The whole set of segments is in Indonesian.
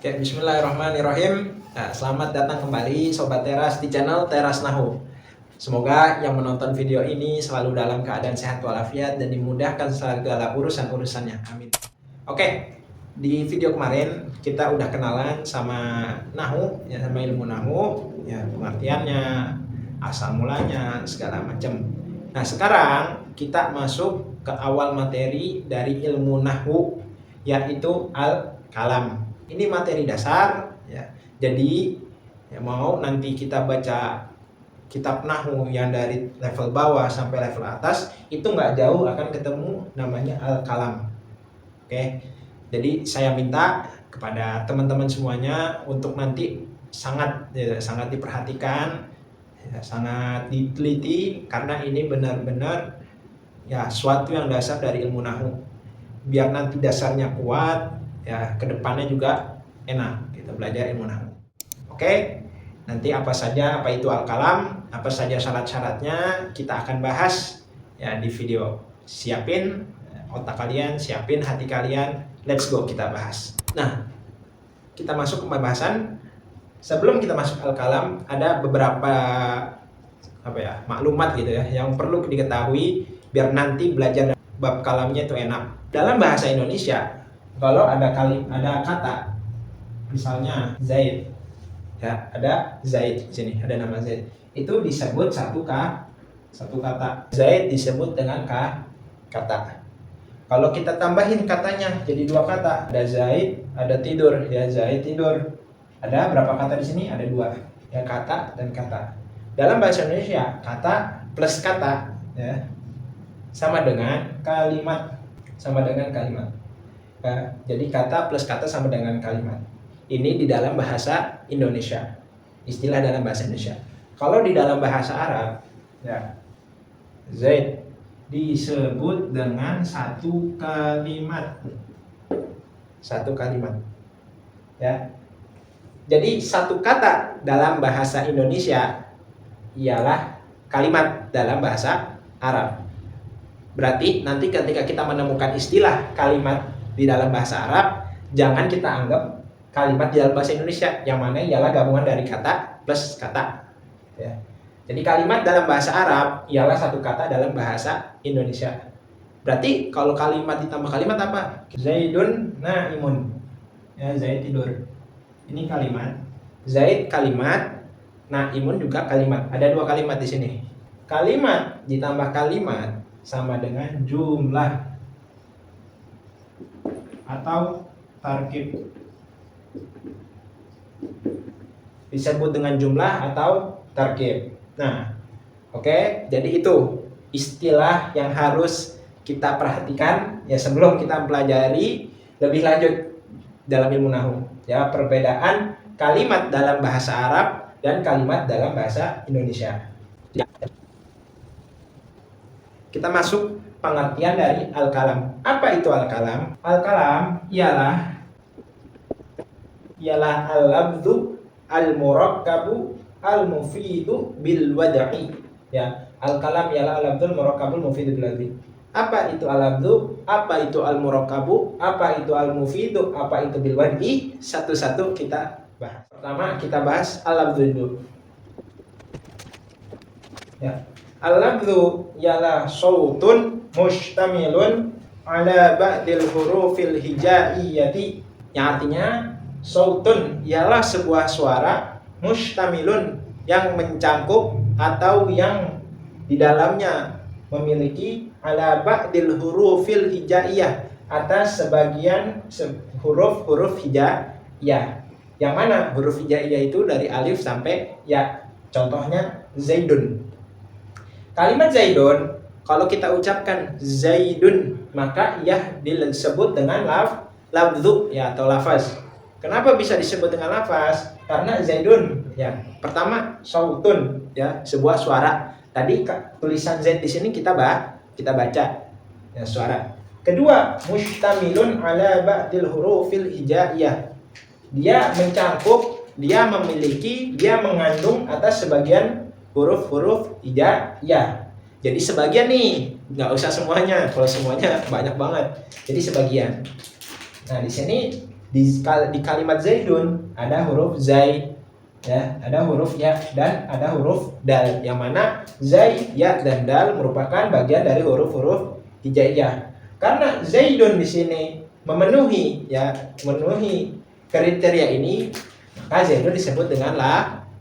Oke, bismillahirrahmanirrahim. Nah, selamat datang kembali Sobat Teras di channel Teras Nahu. Semoga yang menonton video ini selalu dalam keadaan sehat walafiat dan dimudahkan segala urusan-urusannya. Amin. Oke, di video kemarin kita udah kenalan sama Nahu, ya, sama ilmu Nahu, ya, pengertiannya, asal mulanya, segala macam. Nah, sekarang kita masuk ke awal materi dari ilmu Nahu, yaitu al-kalam. Ini materi dasar, ya. Jadi mau nanti kita baca kitab Nahwu yang dari level bawah sampai level atas itu nggak jauh akan ketemu namanya al-kalam. Oke, jadi saya minta kepada teman-teman semuanya untuk nanti sangat diperhatikan, ya, sangat diteliti, karena ini benar-benar ya suatu yang dasar dari ilmu Nahwu. Biar nanti dasarnya kuat, ya kedepannya juga enak kita belajar ilmu Nahwu. Oke, nanti apa itu al-kalam, apa saja syarat-syaratnya kita akan bahas ya di video. Siapin otak kalian, siapin hati kalian, let's go kita bahas. Nah, kita masuk ke pembahasan. Sebelum kita masuk al-kalam, ada beberapa maklumat gitu ya yang perlu diketahui biar nanti belajar bab kalamnya itu enak. Dalam bahasa Indonesia, kalau ada kata misalnya Zaid, ya ada Zaid di sini, ada nama Zaid, itu disebut satu kata. Zaid disebut dengan kata. Kalau kita tambahin katanya jadi dua kata, ada Zaid, ada tidur, ya Zaid tidur. Ada berapa kata di sini? Ada dua, ya kata dan kata. Dalam bahasa Indonesia, kata plus kata, ya sama dengan kalimat. Jadi kata plus kata sama dengan kalimat. Ini di dalam bahasa Indonesia, istilah dalam bahasa Indonesia. Kalau di dalam bahasa Arab, ya Zaid disebut dengan satu kalimat. Ya. Jadi satu kata dalam bahasa Indonesia ialah kalimat dalam bahasa Arab. Berarti nanti ketika kita menemukan istilah kalimat di dalam bahasa Arab, jangan kita anggap kalimat di dalam bahasa Indonesia, yang mana ialah gabungan dari kata plus kata. Ya. Jadi kalimat dalam bahasa Arab ialah satu kata dalam bahasa Indonesia. Berarti kalau kalimat ditambah kalimat apa? Zaidun naimun. Ya, Zaid tidur. Ini kalimat. Zaid kalimat, naimun juga kalimat. Ada dua kalimat di sini. Kalimat ditambah kalimat sama dengan jumlah atau tarkib. Disebut dengan jumlah atau tarkib. Nah, oke, jadi itu istilah yang harus kita perhatikan ya sebelum kita pelajari lebih lanjut dalam ilmu Nahwu. Ya, perbedaan kalimat dalam bahasa Arab dan kalimat dalam bahasa Indonesia. Ya. Kita masuk pengertian dari al-kalam. Apa itu al-kalam? Al-kalam ialah al-lafdhu al-murakkabu al-mufidu bil wad'i. Ya, al-kalam ialah al-lafdhu al-murakkabul mufidu bil wad'i. Apa itu al-lafdhu? Apa itu al-murakkabu? Apa itu al-mufidu? Apa itu bil wad'i? Satu-satu kita bahas. Pertama kita bahas al-lafdhu dulu. Ya. Al-lafdhu ialah sautun mustamilun ala ba'dil hurufil hijaiyati, yang artinya sautun ialah sebuah suara, mustamilun yang mencakup atau yang di dalamnya memiliki, ala ba'dil hurufil hijaiyah, atas sebagian huruf-huruf hijaiyah. Yang mana huruf hijaiyah itu dari alif sampai ya. Contohnya Zaidun. Kalimat Zaidun, kalau kita ucapkan Zaidun, maka ia disebut dengan lafdhu ya atau lafaz. Kenapa bisa disebut dengan lafaz? Karena Zaidun ya, pertama sautun ya, sebuah suara. Tadi tulisan Z di sini kita baca ya, suara. Kedua, mustamilun ala ba'dil hurufil hijaiyah. Dia mencakup, dia memiliki, dia mengandung atas sebagian huruf-huruf hijaiyah. Jadi sebagian nih, nggak usah semuanya. Kalau semuanya banyak banget. Jadi sebagian. Nah, di sini di kalimat Zaidun ada huruf Zai, ya, ada huruf ya dan ada huruf dal, yang mana Zai, ya dan dal merupakan bagian dari huruf-huruf hijaiyah. Karena Zaidun di sini memenuhi kriteria ini, maka Zaidun disebut dengan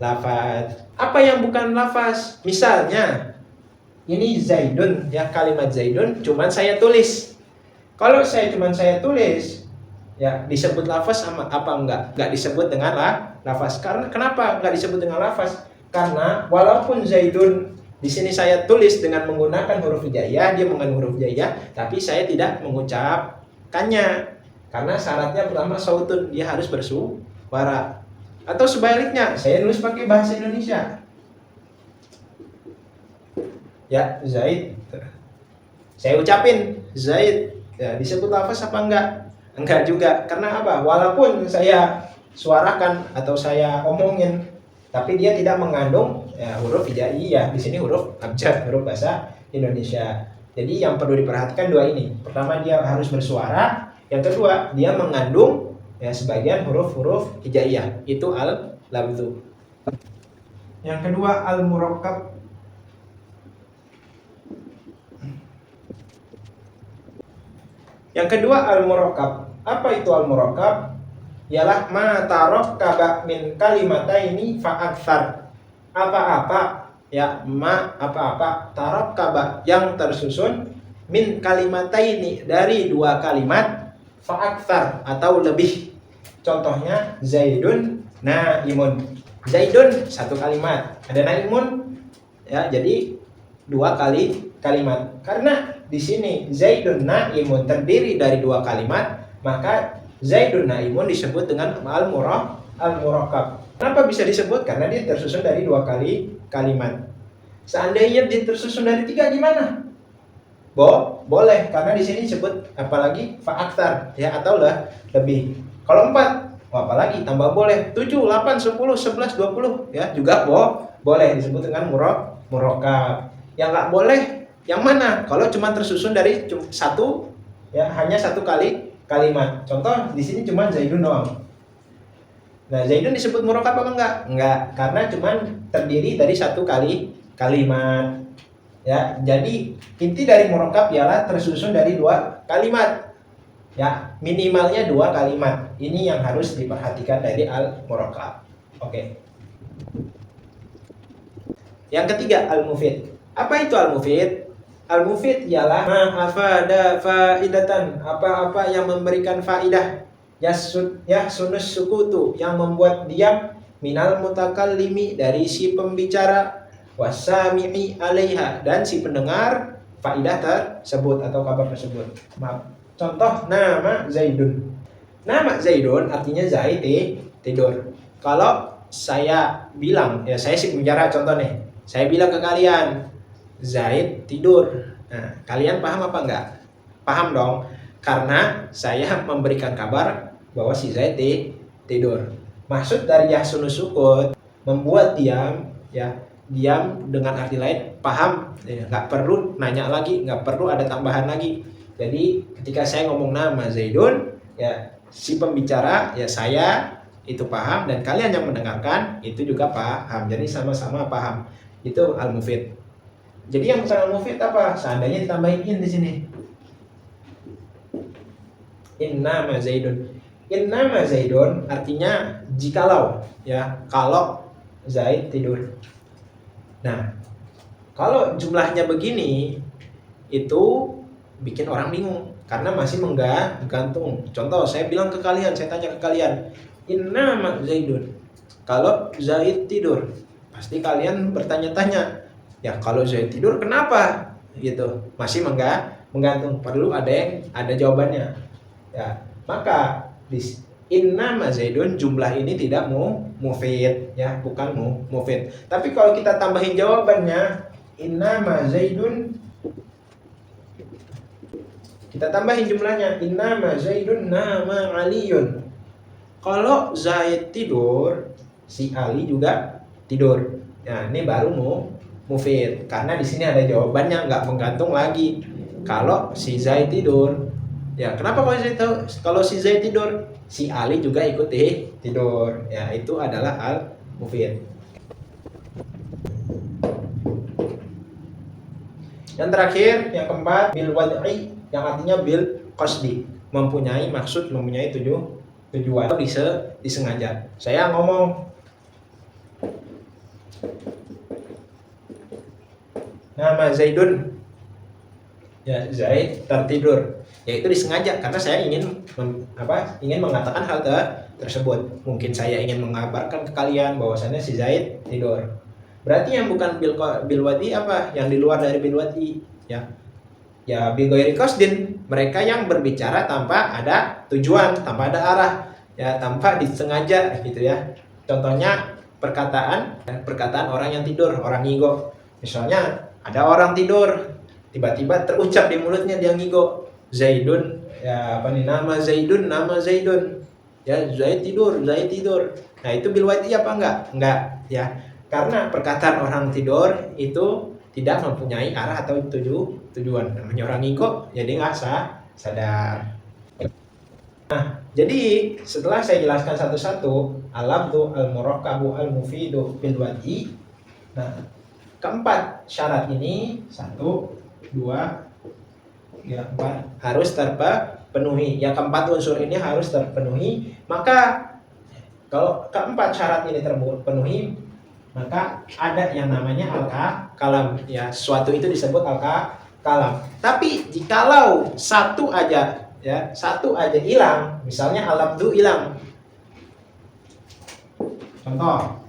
lafaz. Apa yang bukan lafaz? Misalnya ini Zaidun, ya, kalimat Zaidun cuman saya tulis. Kalau saya tulis, ya, disebut lafaz sama apa enggak? Enggak disebut dengan lafaz. Karena kenapa enggak disebut dengan lafaz? Karena walaupun Zaidun di sini saya tulis dengan menggunakan huruf hijaiyah, dia mengandung huruf hijaiyah, tapi saya tidak mengucapkannya. Karena syaratnya pertama sautun, dia harus bersuara. Atau sebaliknya, saya nulis pakai bahasa Indonesia. Ya, Zaid. Saya ucapin Zaid. Ya, disebut lafaz apa enggak? Enggak juga. Karena apa? Walaupun saya suarakan atau saya omongin, tapi dia tidak mengandung, ya, huruf hijaiyah. Di sini huruf abjad, huruf bahasa Indonesia. Jadi yang perlu diperhatikan dua ini. Pertama, dia harus bersuara. Yang kedua, dia mengandung, ya, sebagian huruf-huruf hijaiyah. Itu al-labdhu. Yang kedua, al-murakkab. Yang kedua, al-murakkab. Apa itu al-murakkab? Ialah ma tarakkaba min kalimataini fa aktsar. Apa-apa, ya, ma apa-apa tarakkaba yang tersusun min kalimataini dari dua kalimat fa aktsar atau lebih. Contohnya Zaidun naimun. Zaidun satu kalimat, ada naimun, ya, jadi dua kali kalimat. Karena di sini Zaidun naimun terdiri dari dua kalimat, maka Zaidun naimun disebut dengan al-murakkab. Kenapa bisa disebut? Karena dia tersusun dari dua kali kalimat. Seandainya dia tersusun dari tiga gimana? Boleh, karena di sini disebut apalagi fa aktsar, ya, atau lebih. Kalau 4, apalagi tambah boleh. 7, 8, 10, 11, 20, ya, juga boleh disebut dengan murakkab. Yang nggak boleh yang mana? Kalau cuma tersusun dari satu, ya, hanya satu kali kalimat. Contoh di sini cuma Zaidun doang. Nah, Zaidun disebut murakkab apa enggak? Enggak, karena cuma terdiri dari satu kali kalimat. Ya, jadi inti dari murakkab ialah tersusun dari dua kalimat. Ya, minimalnya dua kalimat. Ini yang harus diperhatikan dari al-murakkab. Oke. Yang ketiga, al-mufid. Apa itu al-mufid? Al-mufid ialah ma'afada faidatan, apa-apa yang memberikan faidah. Sunus sukutu, yang membuat diam, minal mutakallimi, dari si pembicara, wasami'i alaiha, dan si pendengar faidah tersebut atau kabar tersebut. Maaf. Contoh nama Zaidun. Nama Zaidun artinya Zaid tidur. Kalau saya bilang, ya, saya si pembicara, contoh nih. Saya bilang ke kalian, Zaid tidur. Nah, kalian paham apa enggak? Paham dong, karena saya memberikan kabar bahwa si Zaid tidur. Maksud dari yahsunus sukut, membuat diam, ya, diam dengan arti lain, paham, ya, nggak perlu nanya lagi, nggak perlu ada tambahan lagi. Jadi ketika saya ngomong nama Zaidun, ya, si pembicara, ya, saya itu paham, dan kalian yang mendengarkan itu juga paham. Jadi sama-sama paham. Itu al-mufid. Jadi yang bukan al-mufid apa? Seandainya ditambahin in di sini. Innama Zaidun. Innama Zaidun artinya jikalau, ya, kalau Zaid tidur. Nah, kalau jumlahnya begini itu bikin orang bingung karena masih menggantung. Contoh, saya bilang ke kalian, saya tanya ke kalian, innama Zaidun. Kalau Zaid tidur, pasti kalian bertanya-tanya, ya, kalau Zaid tidur kenapa? Gitu. Masih menggantung. Perlu ada jawabannya. Ya, maka di innama Zaidun jumlah ini tidak mufid, ya, bukan mufid. Tapi kalau kita tambahin jawabannya innama Zaidun, kita tambahin jumlahnya innama Zaidun nama Aliyun. Kalau Zaid tidur, si Ali juga tidur. Nah, ini baru mufid karena di sini ada jawabannya, nggak menggantung lagi. Kalau si Zaid tidur, Ya, kenapa kalau si Zaid tidur, si Ali juga ikut tidur. Ya, itu adalah al-mufid. Yang terakhir, yang keempat, bil wad'i, yang artinya bil qasdi, mempunyai maksud, mempunyai tujuan, disengaja. Saya ngomong, nama Zaidun, ya Zaid tertidur, yaitu disengaja karena saya ingin mengatakan hal tersebut. Mungkin saya ingin mengabarkan ke kalian bahwasannya si Zaid tidur. Berarti yang bukan bil wadi apa? Yang di luar dari bil wadi, ya. Ya bil ghairi qasdin, mereka yang berbicara tanpa ada tujuan, tanpa ada arah, ya, tanpa disengaja gitu ya. Contohnya perkataan orang yang tidur, orang ngigo. Misalnya ada orang tidur, tiba-tiba terucap di mulutnya dia ngigo, Zaidun, ya nama Zaidun, ya Zaid tidur. Nah itu bil wadi apa enggak ya, karena perkataan orang tidur itu tidak mempunyai arah atau tujuan. Namanya orang ngigo, jadi nggak sadar. Nah, jadi setelah saya jelaskan satu-satu, al-lafdhu, al-murakkabu, al-mufidu bil wadi. Nah, keempat syarat ini 1, 2, 3, 4 harus terpenuhi. Yang keempat unsur ini harus terpenuhi. Maka kalau keempat syarat ini terpenuhi, maka ada yang namanya al-kalam. Ya, sesuatu itu disebut al-kalam. Tapi jikalau satu aja hilang, misalnya al-lafdhu hilang. Contoh,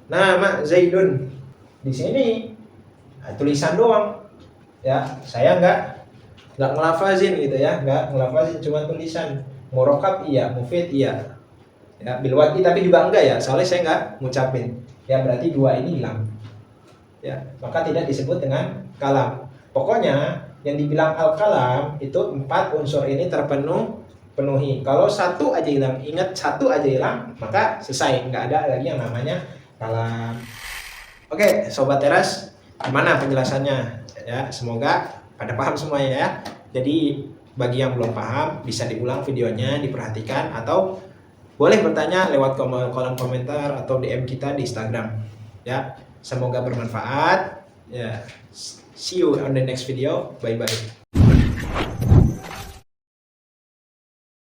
nama Zaidun, di sini tulisan doang, ya saya nggak ngelafazin gitu ya, cuma tulisan. Murakkab iya, mufid iya, ya bil wadi tapi juga enggak ya, soalnya saya nggak ngucapin, ya berarti dua ini hilang, ya maka tidak disebut dengan kalam. Pokoknya yang dibilang al-kalam itu 4 unsur ini terpenuhi. Kalau satu aja hilang, ingat satu aja hilang, maka selesai, nggak ada lagi yang namanya kalam. Oke, sobat teras, gimana penjelasannya? Ya, semoga pada paham semuanya ya. Jadi bagi yang belum paham bisa diulang videonya, diperhatikan, atau boleh bertanya lewat kolom komentar atau DM kita di Instagram. Ya, semoga bermanfaat. Ya, see you on the next video. Bye bye.